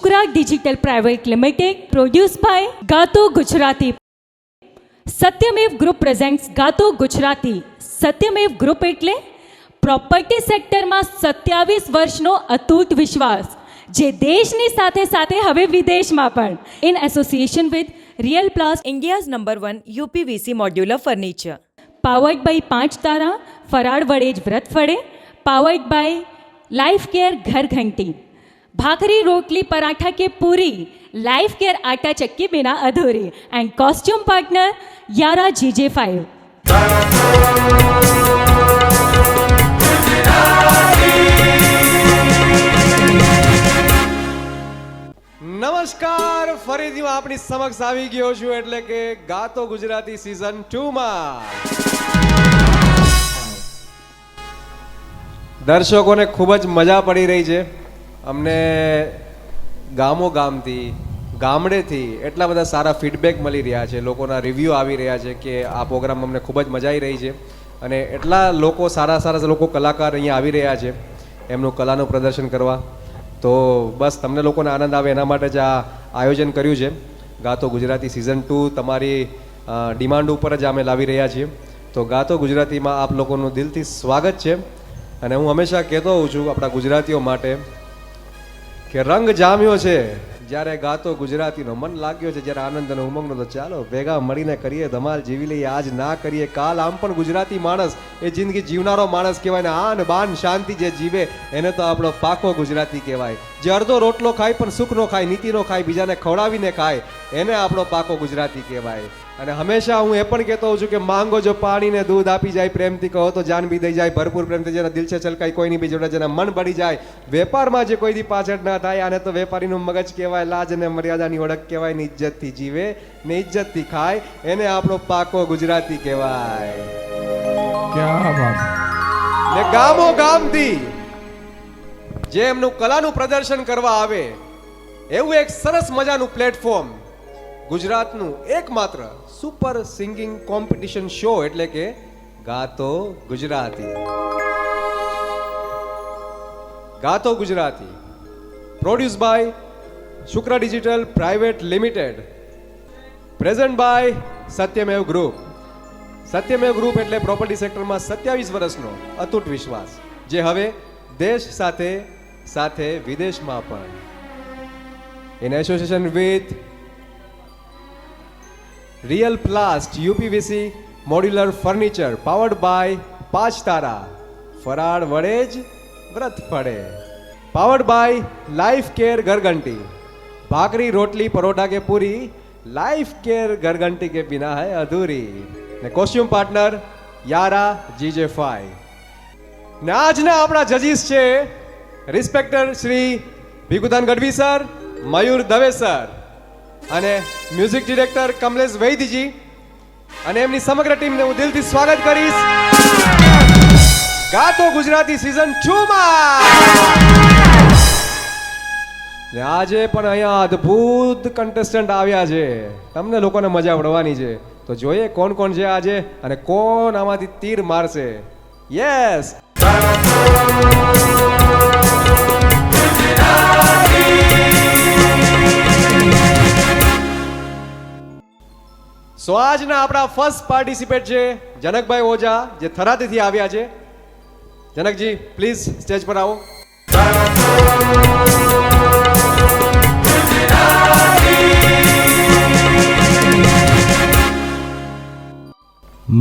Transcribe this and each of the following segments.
Shukra digital private limited produce by Gato Gujarati. Satyamev group presents Gato Gujarati. Satyamev group એટલે property સેક્ટરમાં 27 વર્ષનો અતૂટ વિશ્વાસ, જે દેશની સાથે સાથે હવે વિદેશમાં પણ. In association with real plas, India's #1 UPVC modular furniture. Powered by 5 તારા, ફરાળ વડે જ વ્રત ફળે. પાવર્ડ બાય લાઈફ કેર ઘર ઘંટી. ભાખરી રોટલી પરાઠા કે પૂરી, લાઈફ કેર આટા ચક્કી બિના અધૂરી. એન્ડ કોસ્ટ્યુમ પાર્ટનર યારા GJ5. નમસ્કાર, ફરીથી હું આપણી સમક્ષ આવી ગયો છું, એટલે કે ગાતો ગુજરાતી સિઝન 2 માં દર્શકોને ખૂબ જ મજા પડી રહી છે. અમને ગામોગામથી, ગામડેથી એટલા બધા સારા ફીડબેક મળી રહ્યા છે, લોકોના રિવ્યૂ આવી રહ્યા છે કે આ પ્રોગ્રામ અમને ખૂબ જ મજા આવી રહી છે. અને એટલા લોકો સારા સારા લોકો કલાકાર અહીંયા આવી રહ્યા છે એમનું કલાનું પ્રદર્શન કરવા. તો બસ તમને લોકોને આનંદ આવે એના માટે જ આ આયોજન કર્યું છે. ગાતો ગુજરાતી સિઝન 2 તમારી ડિમાન્ડ ઉપર જ અમે લાવી રહ્યા છીએ. તો ગાતો ગુજરાતીમાં આપ લોકોનું દિલથી સ્વાગત છે. અને હું હંમેશા કહેતો હોઉં છું આપણા ગુજરાતીઓ માટે કે રંગ જામ્યો છે જ્યારે ગાતો ગુજરાતીનો, મન લાગ્યો છે જ્યારે આનંદ અને ઉમંગનો, તો ચાલો ભેગા મળીને કરીએ ધમાલ, જીવી લઈએ આજ, ના કરીએ કાલ. આમ પણ ગુજરાતી માણસ એ જિંદગી જીવનારો માણસ કહેવાય ને. આન બાન શાંતિ જે જીવે એને તો આપણો પાકો ગુજરાતી કહેવાય. જે અડધો રોટલો ખાય પણ સુખ નો ખાય, નીતિનો ખાય, બીજાને ખવડાવીને ખાય, એને આપણો પાકો ગુજરાતી કહેવાય. અને હંમેશા હું એ પણ કહેતો હોઉં છું કે માંગો જો પાણીને દૂધ આપી જાય, પ્રેમથી કહો તો જાન બી દઈ જાય. ભરપૂર પ્રેમથી જેના દિલ છે છલકાય, કોઈ નહીં બી જોડે જેના મન બળી જાય. વેપારમાં જે કોઈ દી પાછળ ના થાય, આને તો વેપારીનું મગજ કહેવાય. લાજ અને મર્યાદાની ઓળખ કહેવાય ને ઇજ્જતથી જીવે ને ઇજ્જતથી ખાય, એને આપણો પાકો ગુજરાતી કહેવાય. ક્યાં વાત. ને ગામો ગામથી જે એમનું કલાનું પ્રદર્શન કરવા આવે એવું એક સરસ મજાનું પ્લેટફોર્મ, ગુજરાતનું એકમાત્ર સુપર સિંગિંગ કોમ્પિટિશન શો એટલે કે Gato Gujarati. Gato Gujarati produce by Shukra digital private limited, present by Satyamev group. Satyamev group એટલે પ્રોપર્ટી સેક્ટરમાં 27 વર્ષનો અતૂટ વિશ્વાસ, જે હવે દેશ સાથે સાથે વિદેશમાં પણ. In association with real plast UPVC modular furniture, powered by 5 તારા, ફરાળ વડે જ વ્રત ફળે. પાવર્ડ બાય લાઈફ કેર ઘરઘંટી. ભાખરી રોટલી પરોઠા કે પૂરી, લાઈફ કેર ઘરઘંટી કે બિના હૈ અધૂરી. ને કોસ્ટ્યુમ પાર્ટનર યારા GJ5. ને આજના આપણા જજીસ છે રિસ્પેક્ટર શ્રી ભીખુદાન ગઢવી સર, મયુર દવે સર અને મ્યુઝિક ડિરેક્ટર કમલેશ વૈદજી. અને એમની સમગ્ર ટીમને હું દિલથી સ્વાગત કરીશ ગાતો ગુજરાતી સિઝન 2 માં. આજે પણ અહીંયા અદ્ભુત કન્ટેસ્ટન્ટ આવ્યા છે, તમને લોકોને મજા પડવાની છે. તો જોઈએ કોણ કોણ છે આજે અને કોણ આમાંથી તીર મારશે. યસ, સો આજના આપણા ફર્સ્ટ પાર્ટિસિપેટ છે જનકભાઈ ઓઝા, જે થરાદથી આવ્યા છે. જનકજી પ્લીઝ સ્ટેજ પર આવો.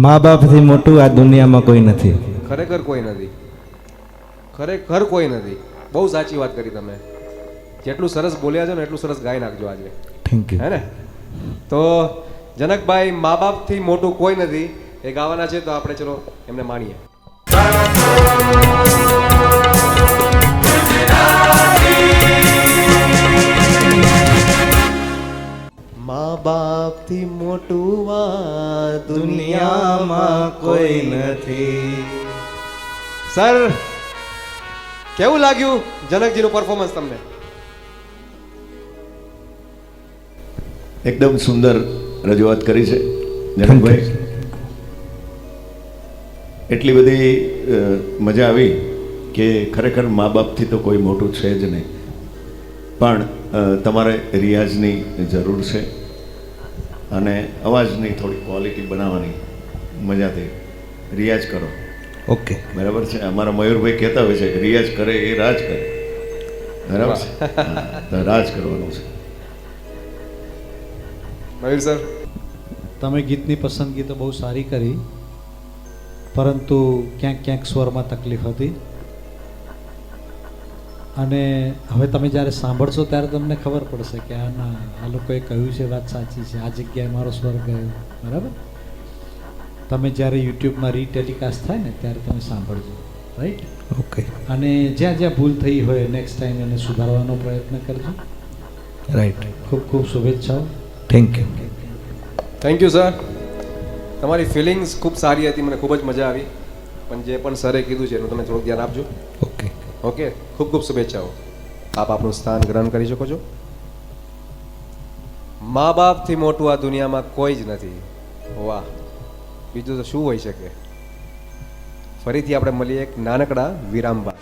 મા બાપથી મોટું આ દુનિયામાં કોઈ નથી. ખરેખર કોઈ નથી, ખરેખર કોઈ નથી. બહુ સાચી વાત કરી તમે. જેટલું સરસ બોલ્યા છો ને એટલું સરસ ગાઈ નાખજો આજે. Thank you. હે ને? તો જનકભાઈ, મા બાપથી મોટું કોઈ નથી એ ગાવાના છે, તો આપણે ચલો એમને માણીએ. મા બાપથી મોટું આ દુનિયામાં કોઈ નથી. સર, કેવું લાગ્યું જનકજીનું પરફોર્મન્સ તમને? એકદમ સુંદર રજૂઆત કરી છે જનકભાઈ. એટલી બધી મજા આવી કે ખરેખર મા બાપથી તો કોઈ મોટું છે જ નહીં. પણ તમારે રિયાઝની જરૂર છે અને અવાજની થોડી ક્વોલિટી બનાવવાની મજાથી રિયાઝ કરો. ઓકે. બરાબર છે. અમારા મયુરભાઈ કહેતા હોય છે કે રિયાઝ કરે એ રાજ કરે. બરાબર છે. તો રાજ કરવાનું છે. મયુર સર, તમે ગીતની પસંદગી તો બહુ સારી કરી, પરંતુ ક્યાંક ક્યાંક સ્વરમાં તકલીફ હતી. અને હવે તમે જ્યારે સાંભળશો ત્યારે તમને ખબર પડશે કે આ લોકોએ કહ્યું છે વાત સાચી છે, આ જગ્યાએ મારો સ્વર ગયો. બરાબર? તમે જ્યારે યુટ્યુબમાં રીટેલિકાસ્ટ થાય ને ત્યારે તમે સાંભળજો. રાઈટ? ઓકે. અને જ્યાં જ્યાં ભૂલ થઈ હોય નેક્સ્ટ ટાઈમ એને સુધારવાનો પ્રયત્ન કરજો. રાઈટ. ખૂબ ખૂબ શુભેચ્છાઓ. Thank you. Thank you sir. તમારી ફિલિંગ્સ ખૂબ સારી હતી, મને ખૂબ જ મજા આવી. પણ જે પણ સરે કીધું છે એનું તમે થોડુંક ધ્યાન આપજો. ઓકે. ઓકે, ખૂબ ખૂબ શુભેચ્છાઓ. આપ આપનું સ્થાન ગ્રહણ કરી શકો છો. મા બાપથી મોટું આ દુનિયામાં કોઈ જ નથી. વાહ, બીજું તો શું હોઈ શકે. ફરીથી આપણે મળીએ એક નાનકડા વિરામ બાદ.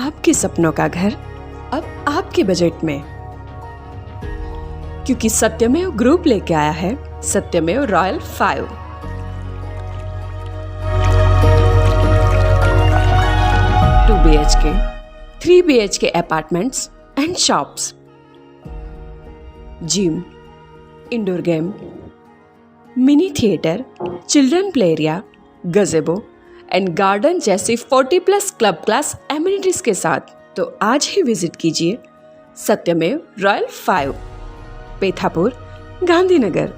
आपके सपनों का घर अब आपके बजट में, क्योंकि सत्यमेव ग्रुप लेके आया है सत्यमेव royal 5. 2 BHK, 3 BHK apartments and shops, gym, indoor game, mini theatre, children play area, गजेबो and garden जैसी 40+ क्लब क्लास एमिनिटीज के साथ. तो आज ही विजिट कीजिए सत्यमेव royal 5, Pethapur, Gandhinagar.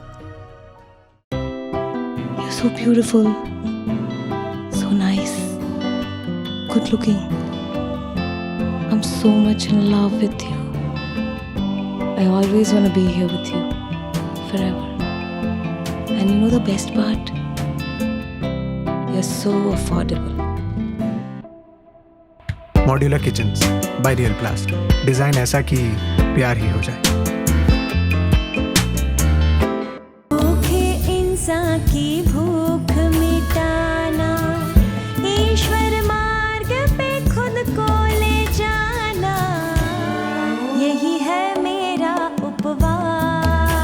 You're so beautiful, so nice, good looking. I'm so much in love with you. I always want to be here with you forever. And you know the best part? You're so affordable. Modular kitchens by real प्लास्ट. Design ऐसा कि प्यार ही हो जाए. भूखे इंसान की भूख मिटाना, ईश्वर मार्ग पे खुद को ले जाना, यही है मेरा उपवास.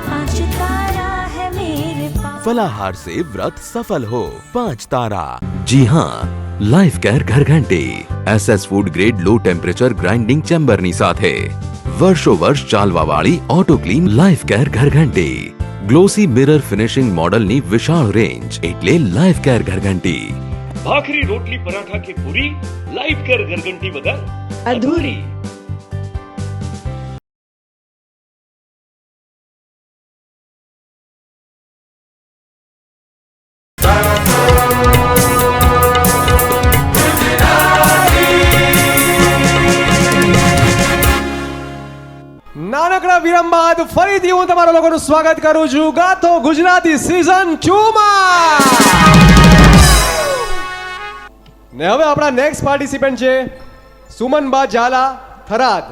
5 तारा है मेरे पास. फलाहार से व्रत सफल हो. 5 तारा. जी हाँ, लाइफ केयर घर घंटी SS food grade low temperature grinding ચેમ્બરની સાથે વર્ષો વર્ષ ચાલવાવાળી ઓટો ક્લીન લાઈફ કેર ઘરઘંટી. ગ્લોસી મિરર ફિનિશિંગ મોડલની વિશાળ રેન્જ એટલે લાઈફ કેર ઘરઘંટી. ભાખરી રોટલી પરાઠા કે પૂરી, લાઈફ કેર ઘરઘંટી વગર અધૂરી. નાનકડા વિરામ બાદ ફરીથી હું તમારા લોકોનું સ્વાગત કરું છું ગાતો ગુજરાતી સીઝન 2 માં. ને હવે આપણા નેક્સ્ટ પાર્ટિસિપન્ટ છે સુમનબા ઝાલા, થરાદ.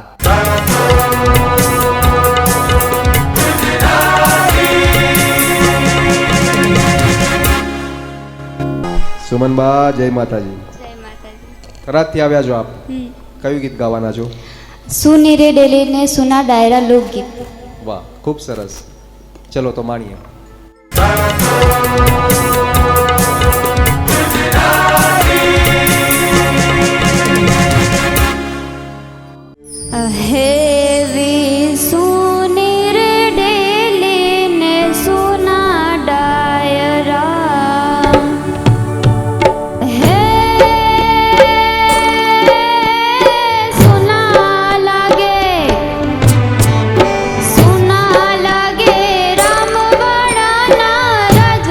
સુમનબા, જય માતાજી. જય માતાજી. થરાદથી આવ્યા છો આપ. કયું ગીત ગાવાના છો? સુની રે ડેલી ને સુના ડાયરા લોકગીત. વાહ, ખૂબ સરસ. ચલો તો માણીએ. હેવી સુની રે ડેલી ને સુના ડાયરા, હે સુના લાગે રામવાડાના રજ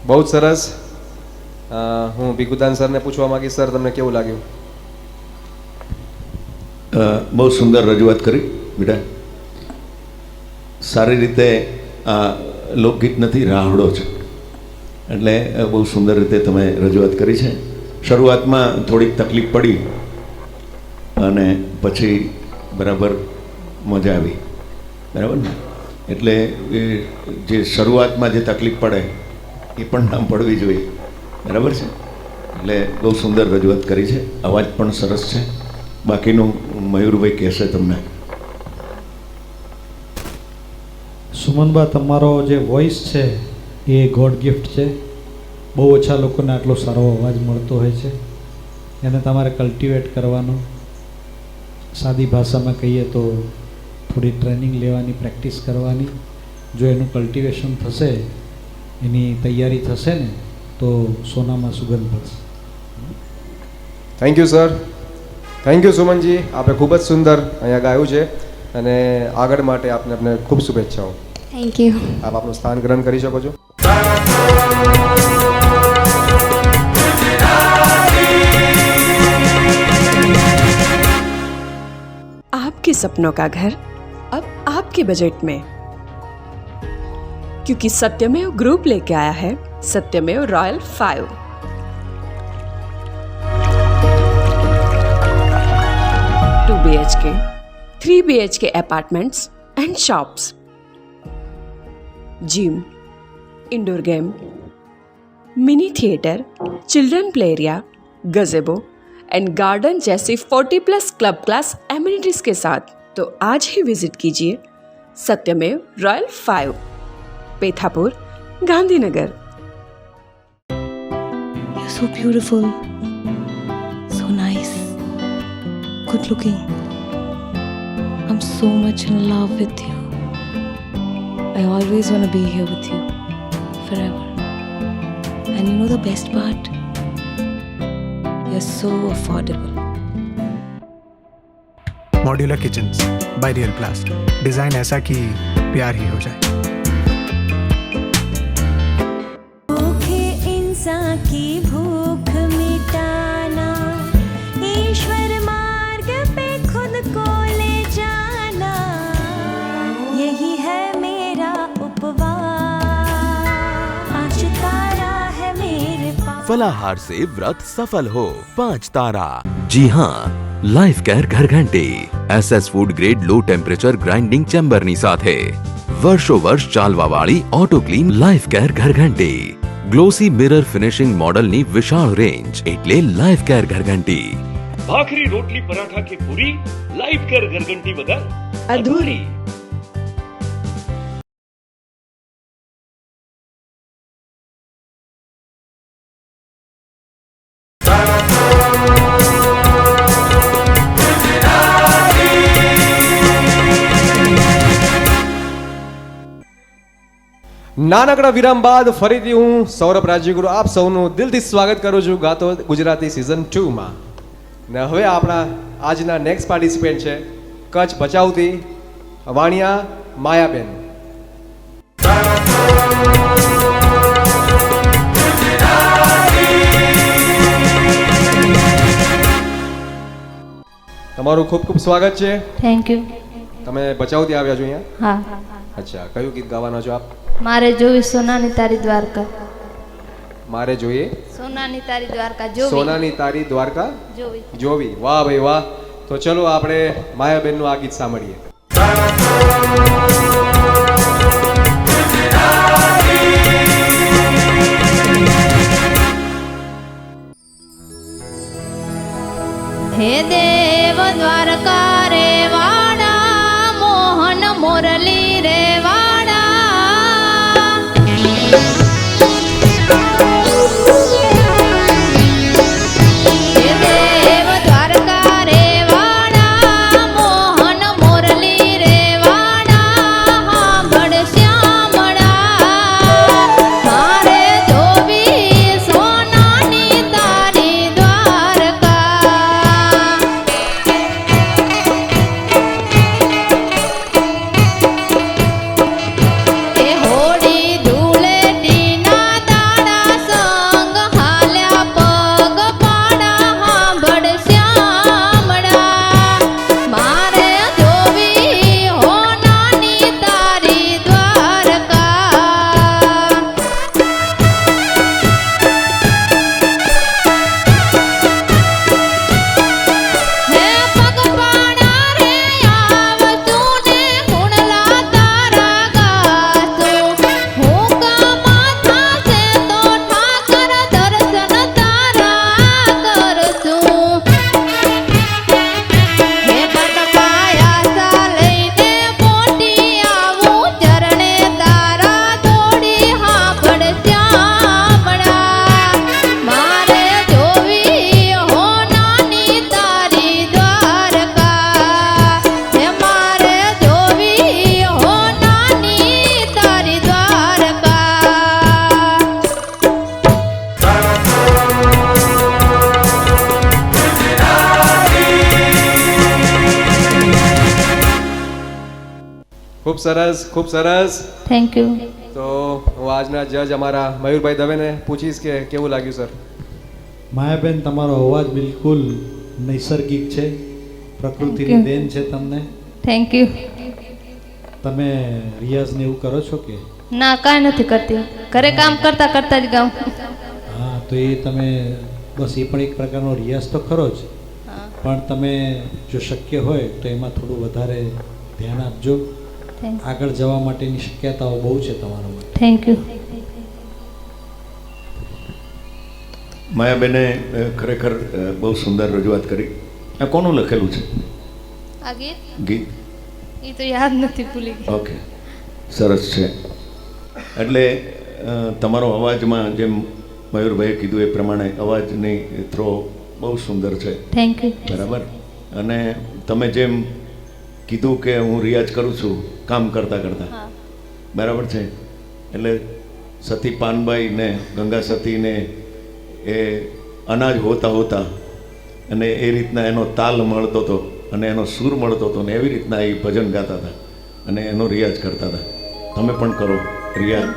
બહુ જ સરસ. હું ભીખુદાન સરને પૂછવા માંગીશ, સર તમને કેવું લાગ્યું? બહુ સુંદર રજૂઆત કરી બેટા. સારી રીતે આ લોકગીત નથી, રાહડો છે, એટલે બહુ સુંદર રીતે તમે રજૂઆત કરી છે. શરૂઆતમાં થોડીક તકલીફ પડી અને પછી બરાબર મજા આવી, બરાબર ને? એટલે એ જે શરૂઆતમાં જે તકલીફ પડે એ પણ ના પડવી જોઈએ, બરાબર છે? એટલે બહુ સુંદર રજૂઆત કરી છે. અવાજ પણ સરસ છે. બાકીનું મયુરભાઈ કહેશે તમને. સુમનબા, તમારો જે વોઇસ છે એ ગોડ ગિફ્ટ છે. બહુ ઓછા લોકોને આટલો સારો અવાજ મળતો હોય છે. એને તમારે કલ્ટિવેટ કરવાનો. સાદી ભાષામાં કહીએ તો થોડી ટ્રેનિંગ લેવાની, પ્રેક્ટિસ કરવાની. જો એનું કલ્ટિવેશન થશે, એની તૈયારી થશે ને, તો સોનામાં સુગંધ પડશે. Thank you sir. Thank you સુમનજી, આપણે ખૂબ જ સુંદર અહીંયા ગાયું છે અને આગળ માટે આપને ખૂબ શુભેચ્છાઓ. Thank you. આપ આપનું સ્થાન ગ્રહણ કરી શકો છો. आपके सपनों का घर अब आपके बजट में, क्योंकि सत्यमेव ग्रुप लेके आया है सत्यमेव royal 5. 2 BHK, 3 BHK apartments and shops, gym, indoor game, mini theatre, children play area, गजेबो and garden जैसी 40+ क्लब क्लास एमिनिटीज के साथ. तो आज ही विजिट कीजिए सत्यमेव royal 5, Pethapur, Gandhinagar. You're so beautiful, so nice, good looking. I'm so much in love with you. I always want to be here with you forever. And you know the best part? You're so affordable. Modular kitchens by real प्लास्ट. Design ऐसा कि प्यार ही हो जाए. भूखे इंसान की भूख मिटाना, ईश्वर मार्ग पे खुद को ले जाना, यही है मेरा उपवास. आज तारा है मेरे पास. फलाहार से व्रत सफल हो 5 तारा. जी हाँ, લાઈફ કેર ઘરઘંટી SS food grade low temperature grinding ચેમ્બરની સાથે વર્ષો વર્ષ ચાલવાવાળી ઓટો ક્લીન લાઈફ કેર ઘરઘંટી. ગ્લોસી મિરર ફિનિશિંગ મોડલની વિશાળ રેન્જ એટલે લાઈફ કેર ઘરઘંટી. ભાખરી રોટલી પરાઠા કે પૂરી, લાઈફ કેર ઘરઘંટી વગર અધૂરી. નાનકડા વિરામ બાદ ફરીથી હું સૌરભ રાજ્યગુરુ આપ સૌનું દિલથી સ્વાગત કરું છું ગાતો ગુજરાતી સિઝન 2માં. ને હવે આપણા આજના નેક્સ્ટ પાર્ટિસિપન્ટ છે કચ્છ ભચાઉથી વાણિયા માયાબેન. તમારું ખૂબ ખૂબ સ્વાગત છે. Thank you. તમે ભચાઉથી આવ્યા છો અહીંયા? હા. અચ્છા, કયું ગીત ગાવાના છો આપ? મારે જોવી સોનાની તારી દ્વારકા. મારે જોઈએ સોનાની તારી દ્વારકા જોવી. સોનાની તારી દ્વારકા જોવી. જોવી. વાહ ભાઈ વાહ. તો ચલો આપણે માયાબેનનું આ ગીત સાંભળીએ. હે દેવ દ્વારકા રે વાડા, મોહન મોરલી રે વાડા. હે દેવ દ્વારકા રે વાડા, મોહન મોરલી રે વાડા. હાંભળ શ્યામળા, મારે જોવી સોનાની તારી દ્વારકા. ખૂબ સરસ. Thank you. તો હું આજના જજ અમારા મયુરભાઈ દવેને પૂછીશ કે કેવું લાગ્યું સર? માયાબેન, તમારો અવાજ બિલકુલ નૈસર્ગિક છે, પ્રકૃતિની દેન છે તમને. Thank you. તમે રિયાઝ ને એવું કરો છો કે? ના, કાંઈ નથી કરતી, ઘરે કામ કરતા કરતા જ ગાઉં. હા, તો એ તમે બસ એ પણ એક પ્રકારનો રિયાઝ તો ખરો જ, પણ તમે જો શક્ય હોય તો એમાં થોડું વધારે ધ્યાન આપજો. આગળ જવા માટેની શક્યતાઓ બહુ છે તમારા માટે. Thank you. માયાબેને ખરેખર બહુ સુંદર રજૂઆત કરી. આ કોનું લખેલું છે આ ગીત? ગીત એ તો યાદ નથી, ભૂલી ગઈ. ઓકે, સરસ છે. એટલે તમારો અવાજમાં જેમ મયુરભાઈએ કીધું એ પ્રમાણે અવાજની થ્રો બહુ સુંદર છે. Thank you. બરાબર. અને તમે જેમ કીધું કે હું રિયાઝ કરું છું કામ કરતાં કરતાં, બરાબર છે. એટલે સતી પાનબાઈ ને ગંગા સતીને એ અનાજ હોતા હોતા અને એ રીતના એનો તાલ મળતો હતો અને એનો સૂર મળતો હતો ને એવી રીતના એ ભજન ગાતા હતા અને એનો રિયાઝ કરતા હતા. તમે પણ કરો રિયાઝ,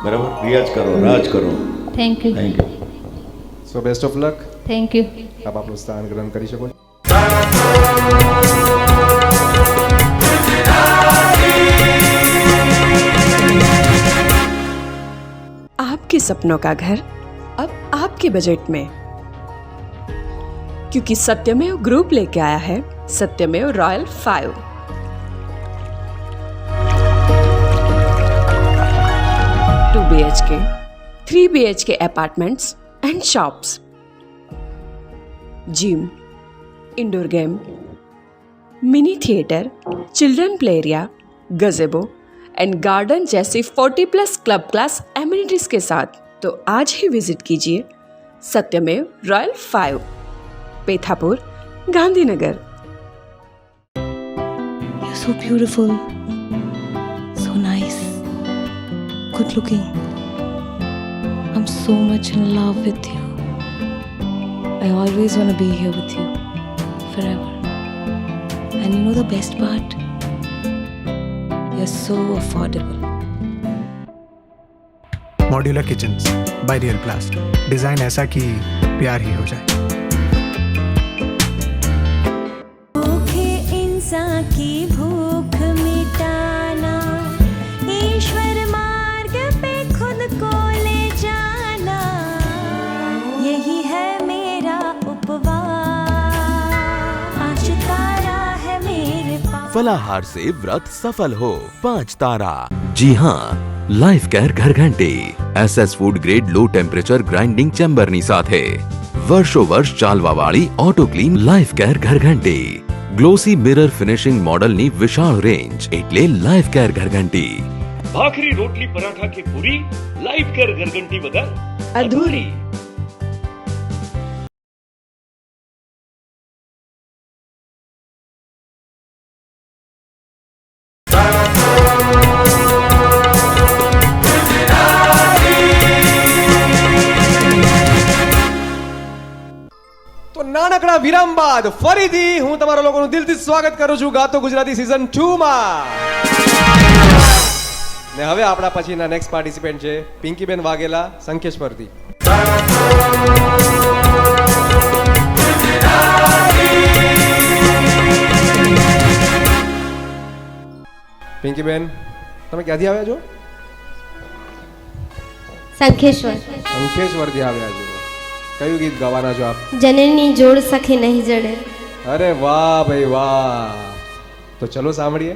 બરાબર? રિયાઝ કરો, રાજ કરો. Thank you. Thank you. So best of luck. Thank you. આપ આપણું સ્થાન ગ્રહણ કરી શકો. आपके सपनों का घर अब आपके बजट में, क्योंकि सत्यमेव ग्रुप लेके आया है सत्यमेव royal 5. 2 BHK, 3 BHK apartments and shops, gym, indoor game, mini theatre, children play area, गजेबो and garden जैसी 40+ क्लब क्लास एमिनिटीज के साथ. तो आज ही विजिट कीजिए सत्यमेव royal 5, Pethapur, Gandhinagar. You're so beautiful, so nice, good looking. I'm so much in love with you. I always want to be here with you forever. And you know the best part? You're so affordable. Modular kitchens by real प्लास्ट. Design ऐसा कि प्यार ही हो जाए. भूखे इंसान की भूख मिटाना, ईश्वर मार्ग पे खुद को ले जाना, यही है मेरा उपवास. आज तारा है मेरे पास. फलाहार से व्रत सफल हो 5 तारा. जी हाँ, લાઈફ કેર ઘરઘંટી SS food grade low temperature grinding ચેમ્બરની સાથે વર્ષો વર્ષ ચાલવાવાળી ઓટો ક્લીન લાઈફ કેર ઘરઘંટી. ગ્લોસી મિરર ફિનિશિંગ મોડલની વિશાળ રેન્જ એટલે લાઈફ કેર ઘરઘંટી. ભાખરી રોટલી પરાઠા કે પૂરી લાઈફ કેર ઘરઘંટી વગર અધૂરી. નાનકડા વિરામ બાદ ફરીથી હું તમારા લોકોનું દિલથી સ્વાગત કરું છું ગાતો ગુજરાતી સીઝન 2 માં. ને હવે આપણા પછીના નેક્સ્ટ પાર્ટિસિપન્ટ છે પિંકીબેન વાઘેલા સંખેશ્વરથી. પિંકીબેન, તમે ક્યાંથી આવ્યા છો? સંખેશ્વરથી આવ્યા છો. કયું ગીત ગાવાના છો આપ? જનની જોડ સખી નહીં જડે. અરે વાહ ભાઈ વાહ. તો ચલો સાંભળીએ.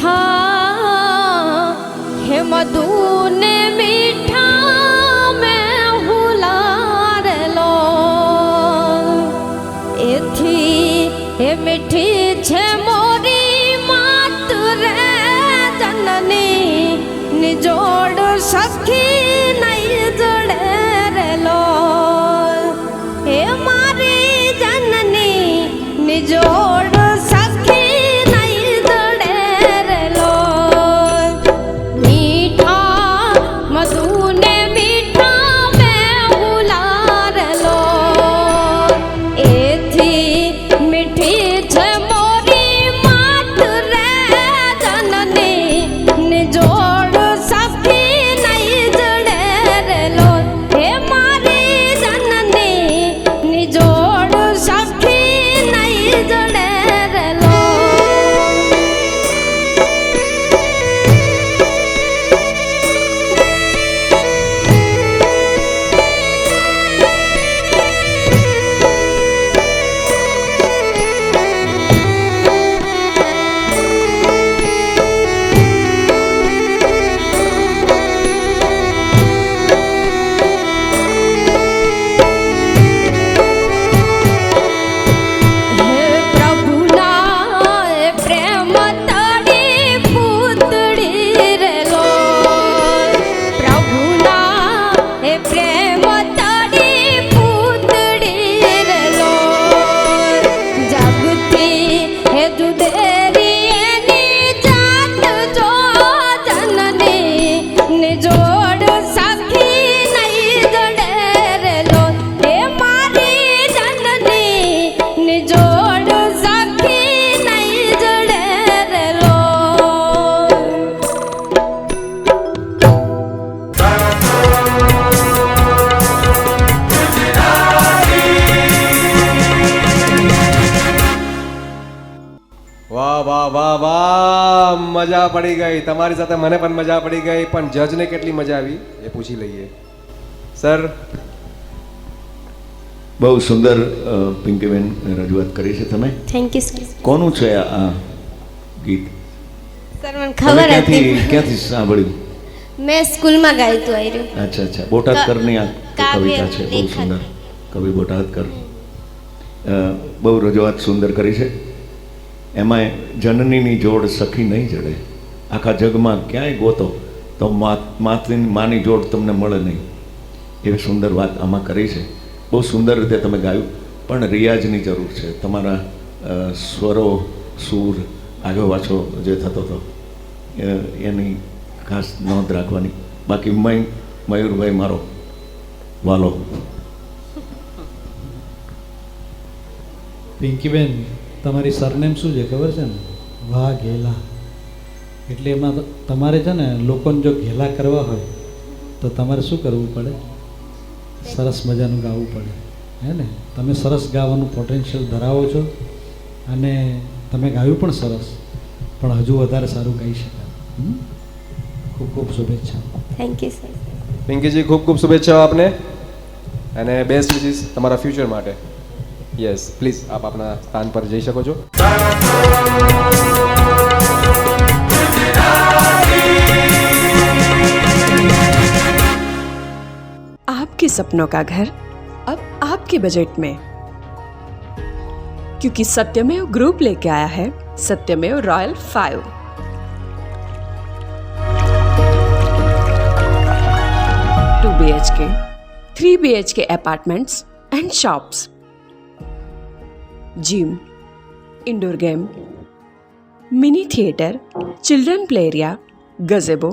મીઠા હે મધુ ને મીઠા મેં હુલારેલો, એથી હે મીઠી છે મોરી માત રે જનની નિજોડ સખી નહીં જડે રેલો. હે મારી જનની નિજોડ સખી નહીં જડે રેલો. મીઠા જોડ સખી નહીં જડે રે લો એ મારી જનની ની જોડ સખી નહીં જડે રે લો. વાહ વાહ વાહ વાહ, મજા પડી ગઈ. તમારી સાથે મને પણ મજા પડી ગઈ, પણ જજને કેટલી મજા આવી એ પૂછી લઈએ. સર, બહુ સુંદર પિંકીબેન રજૂઆત કરી છે તમે. Thank you sir. કોનું છે આ ગીત? સર મને તમે ખબર હતી. ક્યાંથી સાંભળ્યું? મેં સ્કૂલમાં ગાયું હતું આયરું. અચ્છા અચ્છા, બોટાદકરની આ કાવ્ય કવિતા છે, બહુ લેખક. સુંદર. કવિ બોટાદકર. બહુ રજૂઆત સુંદર કરી છે. એમાં જનનીની જોડ સખી નહીં જડે. આખા જગમાં ક્યાંય ગોતો તો માની જોડ તમને મળે નહીં. એવી સુંદર વાત આમાં કરી છે. બહુ સુંદર રીતે તમે ગાયું, પણ રિયાઝની જરૂર છે. તમારા સ્વરો, સૂર આગળ પાછો જે થતો હતો એની ખાસ નોંધ રાખવાની. બાકી મયુરભાઈ મારો વાલો. પિંકીબેન, તમારી સરનેમ શું છે ખબર છે ને? વાઘેલા. એટલે એમાં તમારે છે ને લોકોને જો ઘેલા કરવા હોય તો તમારે શું કરવું પડે? સરસ મજાનું ગાવું પડે, હે ને? તમે સરસ ગાવાનું પોટેન્શિયલ ધરાવો છો અને તમે ગાયું પણ સરસ, પણ હજુ વધારે સારું ગાઈ શકાય. ખૂબ ખૂબ શુભેચ્છા. Thank you sir. પિંકીજી ખૂબ ખૂબ શુભેચ્છાઓ આપને અને બેસ્ટ વિશિસ તમારા ફ્યુચર માટે. યસ, પ્લીઝ આપ આપના સ્થાન પર જઈ શકો છો. आपके सपनों का घर अब आपके बजट में, क्योंकि सत्यमेव ग्रुप लेके आया है सत्यमेव royal 5. 2 BHK, 3 BHK apartments and shops, gym, indoor game, mini theatre, children play area, गजेबो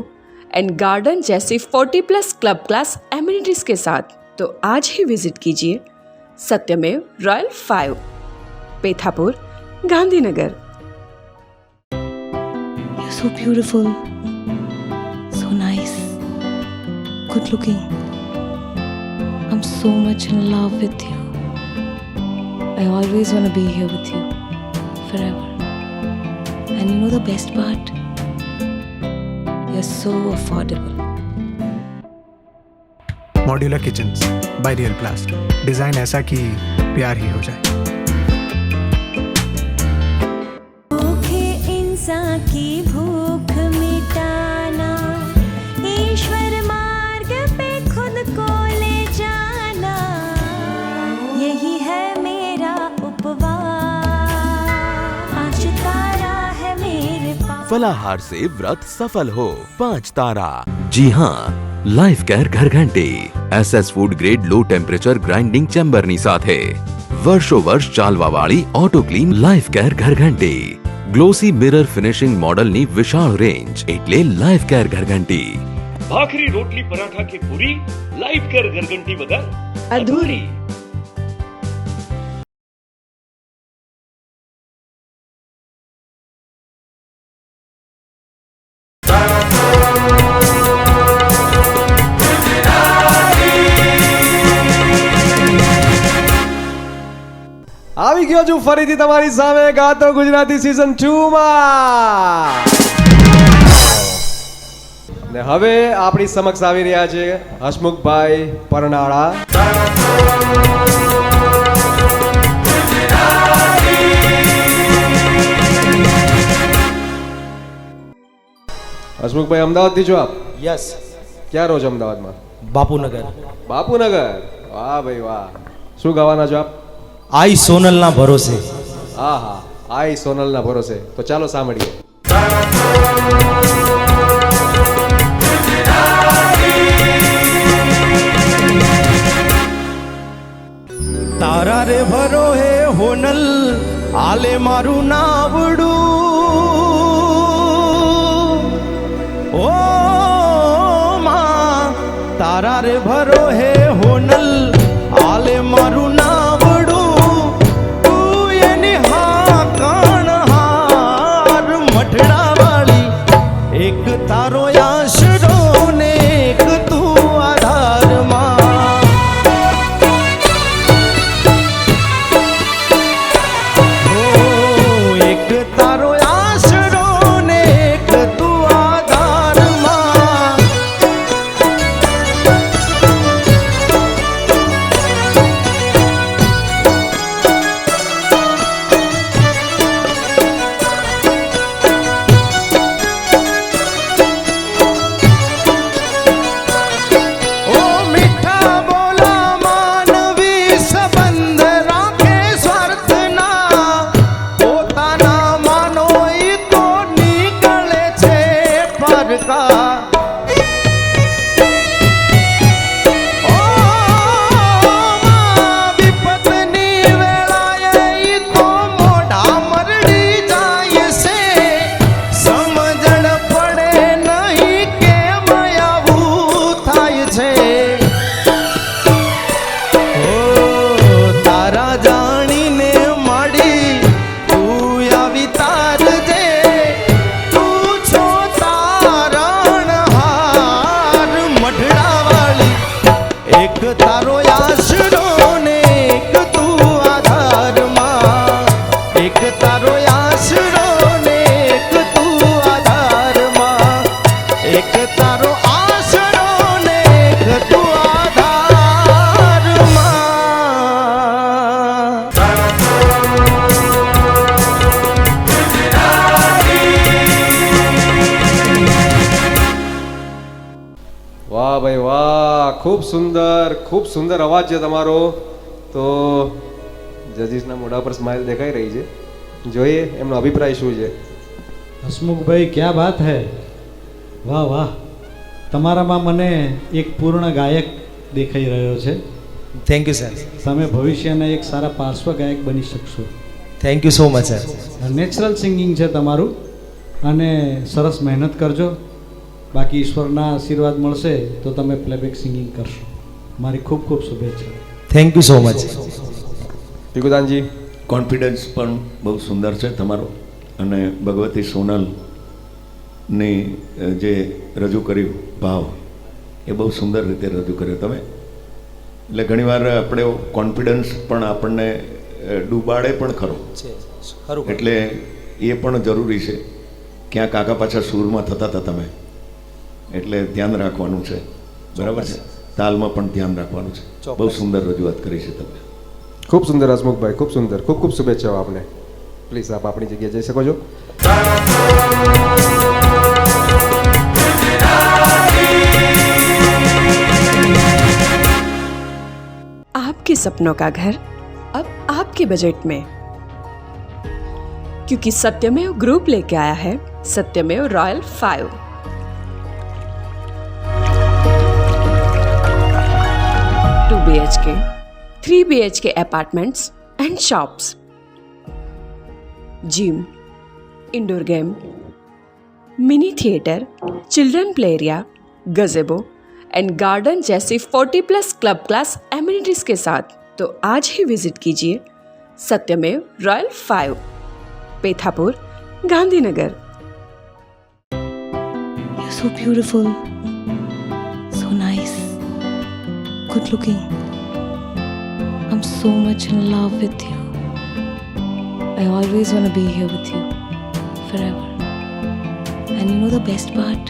and garden जैसी 40+ क्लब क्लास एमिनिटीज के साथ. तो आज ही विजिट कीजिए सत्यमेव royal 5, Pethapur, Gandhinagar. You're so beautiful, so nice, good looking. I'm so much in love with you. I always want to be here with you forever. And you know the best part? You're so affordable. Modular kitchens by real प्लास्ट. Design ऐसा कि प्यार ही हो जाए. भूखे इंसान की भूख मिटाना, ईश्वर मार्ग पे खुद को ले जाना, यही है मेरा उपवास. 5 तारा है मेरे पास. फलाहार से व्रत सफल हो 5 तारा. जी हाँ, लाइफ केयर घर घंटी SS food grade low temperature grinding ચેમ્બરની સાથે વર્ષો વર્ષ ચાલવા વાળી ઓટો ક્લીન લાઇફ કેર ઘર ઘંટી. ગ્લોસી મિરર ફિનિશિંગ મોડલની વિશાળ રેન્જ એટલે લાઇફ કેર ઘર ઘંટી. ભાખરી રોટલી પરાઠા કે પૂરી લાઈફ કેર ઘરઘંટી વગર અધૂરી. આવી ગયો છું ફરીથી તમારી સામે ગાતો ગુજરાતી સીઝન 2 માં. ને હવે આપણી સમક્ષ આવી રહ્યા છે હસમુખભાઈ પરનાળા. હસમુખભાઈ, અમદાવાદથી છો આપ? યસ. ક્યાં રહો છો અમદાવાદમાં? બાપુનગર. બાપુનગર, વાહ ભાઈ વાહ. શું ગાવાના છો આપ? આઈ સોનલના ભરોસે. હા હા, આઈ સોનલના ભરોસે. તો ચાલો સાંભળીએ. તારા રે ભરો હે હોનલ આલે મારું નાવડું ઓ તારા રે ભરો હે હોનલ આલે મારું નાવડું તું એની હા કણ હાર મઠડા વાળી એક તારો આશરો ને એક તું આધારમાં હો એક તારો આશરો ને એક તું આધારમાં ઓ મીઠા બોલા માનવી સંબંધ રાખે સ્વાર્થના પોતાના માનો ઈ તો નીકળે છે પરકા ઓ માં વિપતની વેળાએ ઈ તો મોઢા મરડી જાય છે સમજણ પડે નહીં કેમ આવું થાય છે ઓ તારા જાણીને માડી તું આવી તારજે તું છો તારણ હાર મઢડા વાળી એક તારો આશરો ને એક તું આધારમાં એક તારો આશરો ને એક તું આધારમાં એક તારો આશરો ને એક તું આધારમાં વાહ ભાઈ વાહ, ખૂબ સુંદર અવાજ છે તમારો. તો જજીસના મોઢા પર સ્માઇલ દેખાઈ રહી છે. જોઈએ એમનો અભિપ્રાય શું છે. હસમુખભાઈ ક્યાં વાત હે, વાહ વાહ. તમારામાં મને એક પૂર્ણ ગાયક દેખાઈ રહ્યો છે. Thank you sir. તમે ભવિષ્યના એક સારા પાર્શ્વ ગાયક બની શકશો. Thank you so much sir. Natural singing છે તમારું અને સરસ મહેનત કરજો. બાકી ઈશ્વરના આશીર્વાદ મળશે તો તમે પ્લેબેક સિંગિંગ કરશો. મારી ખૂબ ખૂબ શુભેચ્છા. Thank you so much. ભીખુદાનજી, કોન્ફિડન્સ પણ બહુ સુંદર છે તમારો, અને ભગવતી સોનલની જે રજૂ કર્યું ભાવ એ બહુ સુંદર રીતે રજૂ કર્યો તમે. એટલે ઘણીવાર આપણે કોન્ફિડન્સ પણ આપણને ડૂબાડે પણ ખરો, એટલે એ પણ જરૂરી છે. ક્યાંક આગા પાછા સૂરમાં થતા હતા તમે, એટલે ધ્યાન રાખવાનું છે. બરાબર છે, તાલમાં પણ ધ્યાન રાખવાનું છે. બહુ સુંદર રજૂઆત કરી છે તમે. ખૂબ સુંદર હસમુખભાઈ, ખૂબ સુંદર. ખૂબ ખૂબ શુભેચ્છાઓ આપને. પ્લીઝ આપ આપણી જગ્યાએ જઈ શકો છો. आपके सपनों का घर अब आपके बजट में, क्योंकि सत्यमेव ग्रुप लेके आया है सत्यमेव royal 5. 2 BHK, 3 BHK apartments and shops, gym, indoor game, mini theatre, children play area, गजेबो and garden जैसी 40+ क्लब क्लास एमिनिटीज के साथ. तो आज ही विजिट कीजिए सत्यमेव royal 5, Pethapur, Gandhinagar. You're so beautiful, so nice, good looking. I'm so much in love with you. I always want to be here with you forever. And you know the best part?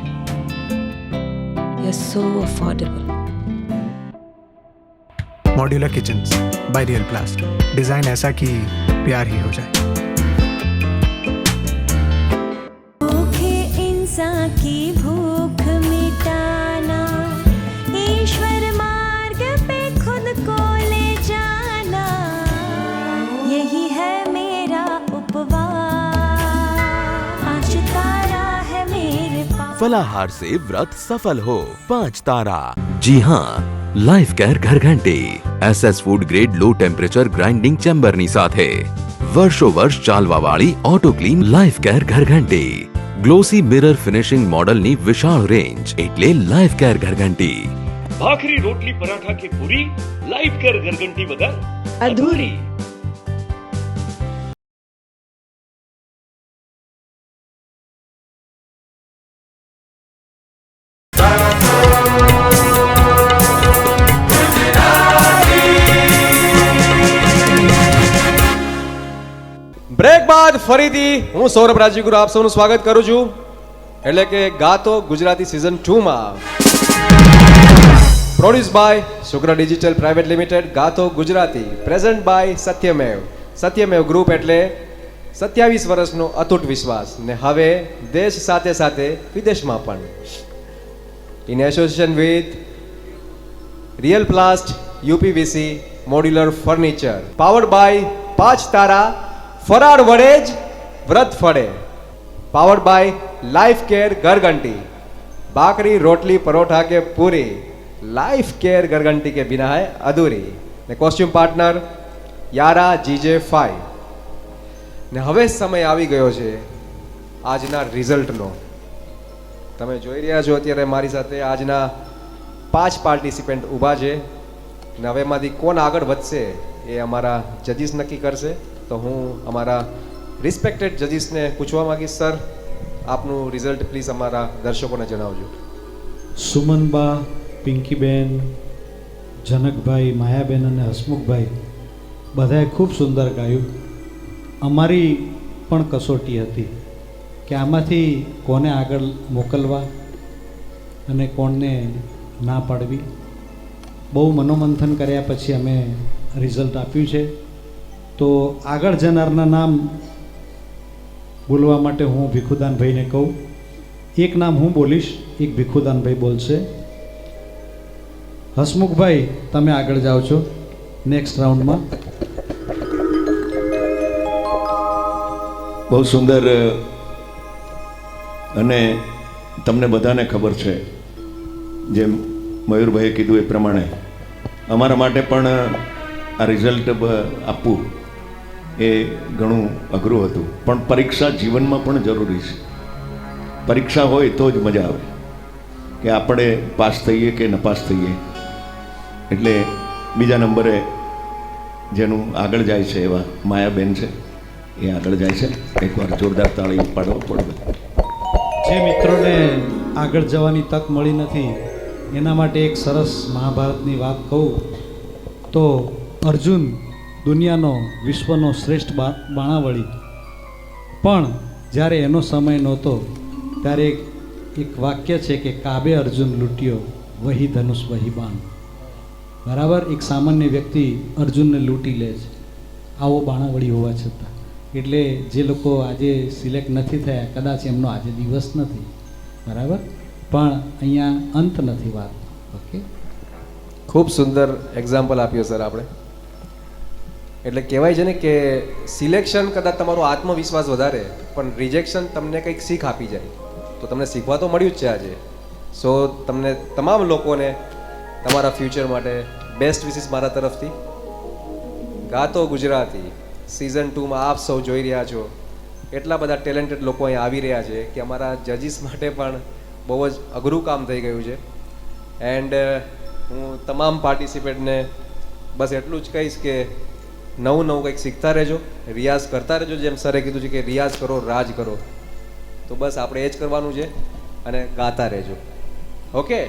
You're so affordable. Modular kitchens by real प्लास्ट. Design ऐसा कि प्यार ही हो जाए. भूखे इंसान की भूख मिटाना, ईश्वर मार्ग पे खुद को ले जाना, यही है मेरा उपवास. आज तारा है मेरे पास. फलाहार से व्रत सफल हो 5 तारा. जी हाँ, लाइफ केयर घरघंटी SS food grade low temperature grinding ચેમ્બરની સાથે વર્ષો વર્ષ ચાલવાવાળી ઓટો ક્લીન લાઈફ કેર ઘરઘંટી. ગ્લોસી મિરર ફિનિશિંગ મોડલની વિશાળ રેન્જ એટલે લાઈફ કેર ઘરઘંટી. भाखरी रोटली पराठा की पूरी लाइफ केयर घरघंटी वगैर अधूरी। બ્રેક બાદ ફરીથી હું સૌરભ રાજ્યગુરુ આપ સૌનું સ્વાગત કરું છું. એટલે કે ગાતો ગુજરાતી સિઝન 2 માં produce by Shukra digital private limited Gato Gujarati present by Satyamev group એટલે 27 વર્ષનો અતૂટ વિશ્વાસ ને હવે દેશ સાથે સાથે વિદેશમાં પણ in association with real plast UPVC modular furniture powered by 5 તારા ફરાળ વડે જ વ્રત ફળે. પાવર્ડ બાય લાઈફ કેર ઘરઘંટી भाखरी रोटली परोठा के पूरी लाइफ केयर गरगंटी के बिना है अधूरी. ने કોસ્ટ્યુમ પાર્ટનર યારા GJ5. ને હવે સમય આવી ગયો છે આજના રિઝલ્ટનો. તમે જોઈ રહ્યા છો અત્યારે મારી સાથે આજના 5 પાર્ટિસિપન્ટ ઊભા છે ને હવે એમાંથી કોણ આગળ વધશે એ અમારા જજીસ નક્કી કરશે. તો હું અમારા રિસ્પેક્ટેડ જજીસને પૂછવા માંગીશ, સર આપનું રિઝલ્ટ પ્લીઝ અમારા દર્શકોને જણાવજો. સુમનબા, પિંકીબેન, જનકભાઈ, માયાબેન અને હસમુખભાઈ બધાએ ખૂબ સુંદર ગાયું. અમારી પણ કસોટી હતી કે આમાંથી કોને આગળ મોકલવા અને કોણને ના પાડવી. બહુ મનોમંથન કર્યા પછી અમે રિઝલ્ટ આપ્યું છે. તો આગળ જનારના નામ બોલવા માટે હું ભીખુદાનભાઈને કહું. એક નામ હું બોલીશ, એક ભીખુદાનભાઈ બોલશે. હસમુખભાઈ તમે આગળ જાઓ છો નેક્સ્ટ રાઉન્ડમાં. બહુ સુંદર. અને તમને બધાને ખબર છે જેમ મયુરભાઈએ કીધું એ પ્રમાણે અમારા માટે પણ આ રિઝલ્ટ આપવું એ ઘણું અઘરું હતું. પણ પરીક્ષા જીવનમાં પણ જરૂરી છે. પરીક્ષા હોય તો જ મજા આવે કે આપણે પાસ થઈએ કે નપાસ થઈએ. એટલે બીજા નંબરે જેનું આગળ જાય છે એવા માયાબેન છે, એ આગળ જાય છે. એકવાર જોરદાર તાળી પાડવા પડે. જે મિત્રોને આગળ જવાની તક મળી નથી એના માટે એક સરસ મહાભારતની વાત કહું તો અર્જુન દુનિયાનો વિશ્વનો શ્રેષ્ઠ બાણાવળી, પણ જ્યારે એનો સમય નહોતો ત્યારે એક વાક્ય છે કે કાબે અર્જુન લૂંટ્યો વહી ધનુષ વહી બાણ. બરાબર, એક સામાન્ય વ્યક્તિ અર્જુનને લૂંટી લે છે, આવો બાણાવળી હોવા છતાં. એટલે જે લોકો આજે સિલેક્ટ નથી થયા કદાચ એમનો આજે દિવસ નથી, બરાબર, પણ અહીંયા અંત નથી વાત. ઓકે, ખૂબ સુંદર એક્ઝામ્પલ આપ્યો સર આપણે. એટલે કહેવાય છે ને કે સિલેક્શન કદાચ તમારો આત્મવિશ્વાસ વધારે, પણ રિજેક્શન તમને કંઈક શીખ આપી જાય. તો તમને શીખવા તો મળ્યું જ છે આજે. સો તમને તમામ લોકોને તમારા ફ્યુચર માટે બેસ્ટ વિશિસ મારા તરફથી. ગાતો ગુજરાતી સિઝન 2માં આપ સૌ જોઈ રહ્યા છો એટલા બધા ટેલેન્ટેડ લોકો અહીં આવી રહ્યા છે કે અમારા જજીસ માટે પણ બહુ જ અઘરું કામ થઈ ગયું છે. એન્ડ હું તમામ પાર્ટિસિપેન્ટને બસ એટલું જ કહીશ કે નવું નવું કંઈક શીખતા રહેજો, રિયાઝ કરતા રહેજો. જેમ સરે કીધું છે કે રિયાઝ કરો, રાજ કરો, તો બસ આપણે એ જ કરવાનું છે અને ગાતા રહેજો. ઓકે.